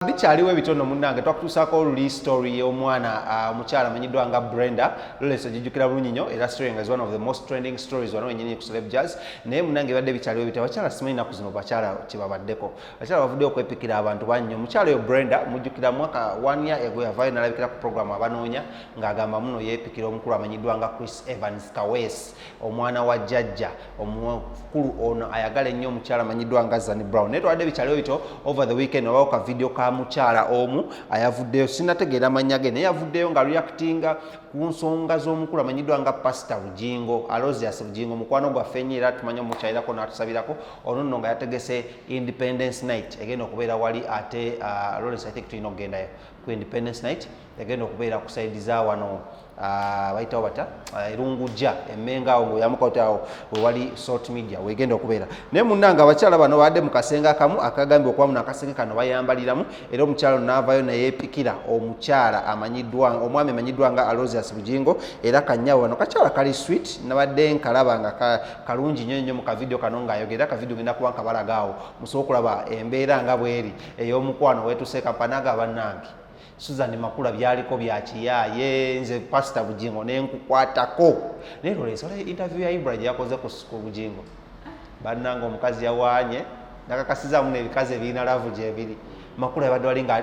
Bikyaliwo ebitono munnange twakutuusaako oluli story y'omwana omukyala amanyiddwa nga Brenda Loleso gijjukira bulungi nnyo era story nga is one of the most trending stories wano wenyini ku Celeb Jazz naye munnange badde bikyaliwo ebitabo abakyala simanyi nnaku zino bakyala kyebabaddeko abakyala bavuddeyo okwepikira abantu bangi omukyala oyo Brenda mujjukira mwaka 1 year ago yavaayo n'alabikira ku programu abanoonya ng'agamba muno yeepikira omukulu amanyiddwa nga Chris Evans Kaweesi omwana wa jjajja omukulu ono ayagala ennyo omukyala amanyiddwa nga Zanny Brown naye twadde bikyaliwo bito over the weekend obawo ka video ka mukyala omu ayavuddeyo sinategeera mannya ge naye yavuddeyo nga reactinga ku nsonga z'omukulu amanyiddwa nga Pastor Bujingo Aloysius Bujingo mukwano gwaffe nnyo era tumanyi omukyalirako n'atusabirako ono nno nga yategese Independence Night egenda okubeera wali ate Lawrence I think tulina okugendayo ku Independence Night egenda okubeera ku saidi za wano bayitawo bata erungujja emmenga awo ng'oyamukawo wewali Salt Media wegenda okubeera naye munnange abakyala bano badde mu kasenge akamu akagambye okuba muno akasenge kano bayambaliramu era omukyala ono n'avaayo neyeepikira omukyala amanyiddwa omwami amanyiddwa nga Aloysius Bujingo era kanyawo wano kakyala kali sweet nabadde nkalaba nga kalungi nnyo nnyo mu kavidiyo kano ng'ayogera akavidiyo genda kuba nkabalagaawo musobola okulaba embeera nga bweri ey'omukwano weetuse kampanaga bannange Susan Makula byaliko bya kiyaaye nze Pastor Bujingo nenkukwatako naye Loleso interview ya Ibra yakoze ku Bujingo bannanga omukazi yawaanye nakakasizaamu n'ebikazi ebirina laavu gyebiri Makula yabadde wali nga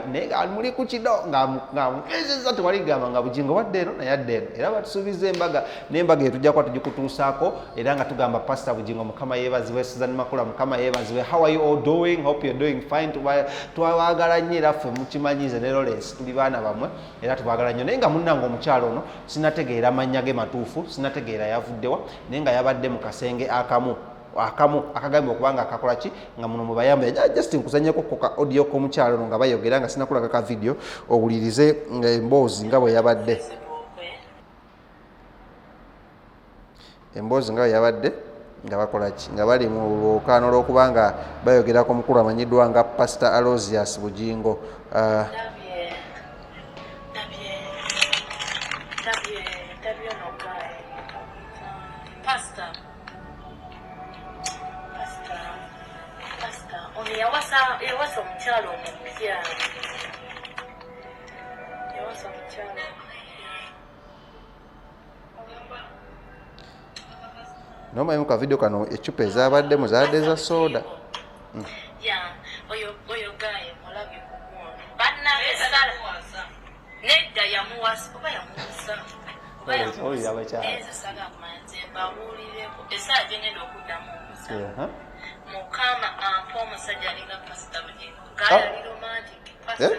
muli ku kido ng'amugezeza tewali gamba nga Bujingo wadde eno naye adde eno era batusuubiza embaga n'embaga etujja kuba tugikutuusaako era nga tugamba Pastor Bujingo Mukama yeebazibwe Susan Makula Mukama yeebazibwe how are you all doing hope you're doing fine twabaagala nnyo era ffe mukimanyize ne Loleso tuli baana bamwe era tubaagala nnyo naye nga munnange omukyalo ono sinategeera mannya ge matuufu sinategeera yavuddewa naye nga yabadde mu kasenge akamu akagambye okubanga akakola ki nga muno mubayambe Justin kuzanyako koka audio k'omukyalo nga bayogera nga sinakulaga ka video owulirize emboozi nga bwe yabadde nga bakola ki nga bali mu lwokaano lw'okubanga bayogerako mukulu amanyiddwa nga Pastor Aloysius Bujingo yawasa omukyalo omupya yawasa omukyalo nomanyi mu kavidiyo kano ecupa ezabaddemu zaadde za soda oyo gaye mulabye kuguno bannange sala nedda yamuwasa oba yamuwasa ezasaga kumanze mbabuulireko esaa gyengenda okuddamu omusa Mukama ampa omusajja alinga Pastor Bujingo gaali romantic Pastor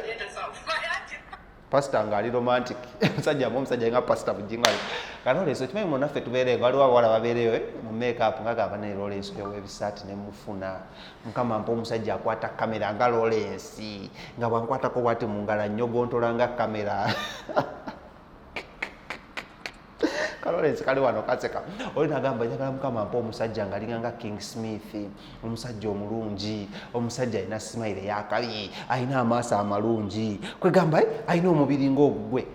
Pastor ngaali romantic musajja omusajja nga Pastor Bujingo kano Loleso kimanyi muno naffe tubeereyo waliwo abawala babeereyo mu make-up nga gamba ne Loleso yoweebisaati ne mufuna Mukama ampa omusajja akwata kamera nga Loleso nga bwankwatako bwati mu ngala nnyogontola nga kamera Loleso kali wano kaseka oli nagamba njagala Mukama ampa omusajja ng'alinga nga King Smith omusajja omulungi omusajja alina smile yakabi alina amaaso amalungi kwegamba alina omubiri ng'ogugwe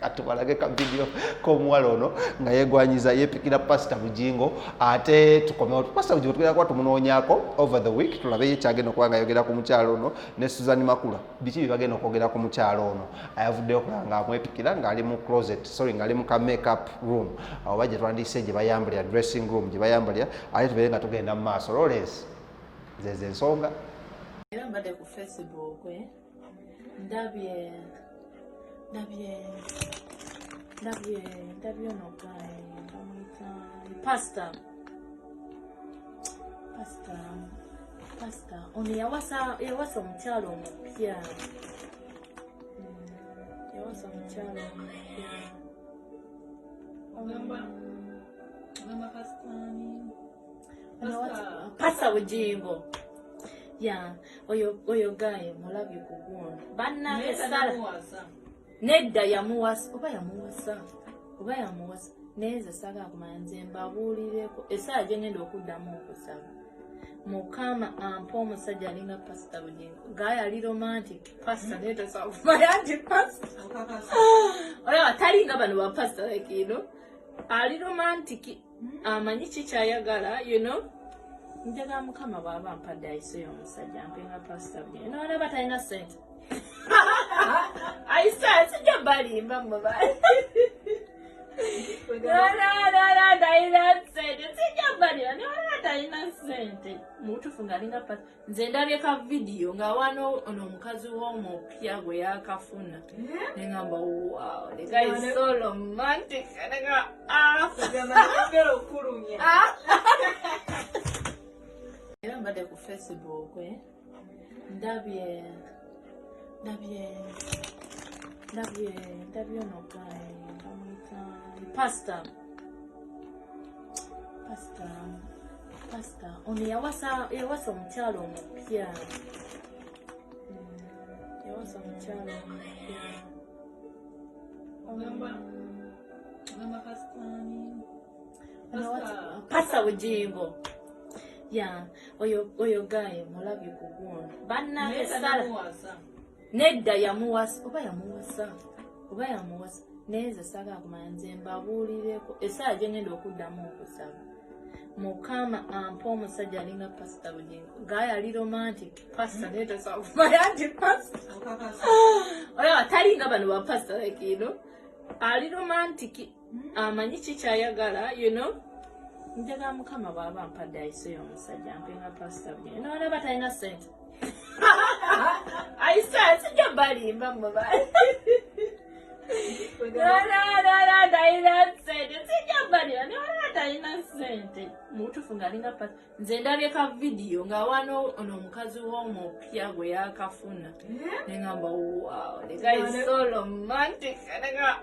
katubalage ka video k'omuwala ono nga yeegwanyiza yeepikira Pastor Bujingo ate tukomewo Pastor Bujingo tugenda kuba tumunoonyaako over the week tulabe ye kyagenda okuba nga ayogera ku mukyalo ono ne Susan Makula biki bye bagenda okwogera ku mukyalo ono ayavuddeyo okulaba nga amwepikira ng'ali mu closet ng'ali mu ka make-up room awo bajja twandiyise gye bayambalira dressing room gye bayambalira ate tubeere nga tugenda mu maaso Loleso zezo ensonga era mbadde ku Facebook ndabye ono gaye bamuyita Pastor ono yawasa omukyalo omupya yawasa omukyalo omupya Pastor Bujingo oyo gaye mulabye ku guno bannange sala nedda yamuwasa neze saga kumanya nze mbabuulireko esaa gyengenda okuddamu okusaba Mukama ampa omusajja alinga Pastor Bujingo gaye ali romantic Pastor netosakumayanti Pastor olaba talinga bano ba Pastor like ali romantic amanyi kikyayagala Njaga mukama baba mpadde ayiseyo omusajja mpenga pasita bye n'olaba talina ssente ayisa sijja balimba muba talina ssente sijja balimba n'olaba talina ssente mutuufu ng'alinga pasita nze ndabye ka vidiyo nga wano ono omukazi w'omupya gwe yakafuna neŋamba wow the guy is so romantic nenga era mbadde ku Facebook ndabye ono guy bamuyita pastor ono yawasa omukyalo omupya Pastor Bugingo. Yeah, oyo guy mulabye kuguno. Banna sala. Nedda yamuwasa. Neze saga kumanze mbabuulireko. Esaa gye ngenda okuddamu okusaba. Mukama ampa omusajja alinga Pastor Bugingo. Guy ali romantic. Pastor neto sakumayandi pastor. Oyo atalinga bano ba pastor like you know. Ali romantic. Amanyi kikyayagala, you know. Njaga mukama baba mpadde ayiseyo omusajja mpenga pasita bye n'olaba talina ssente ayisa sijja balimba muba talina ssente sijja balimba n'olaba talina ssente mutuufu ng'alinga pasita nze ndabye ka vidiyo nga wano ono omukazi w'omupya gwe yakafuna neŋamba wow the guy is so romantic nenga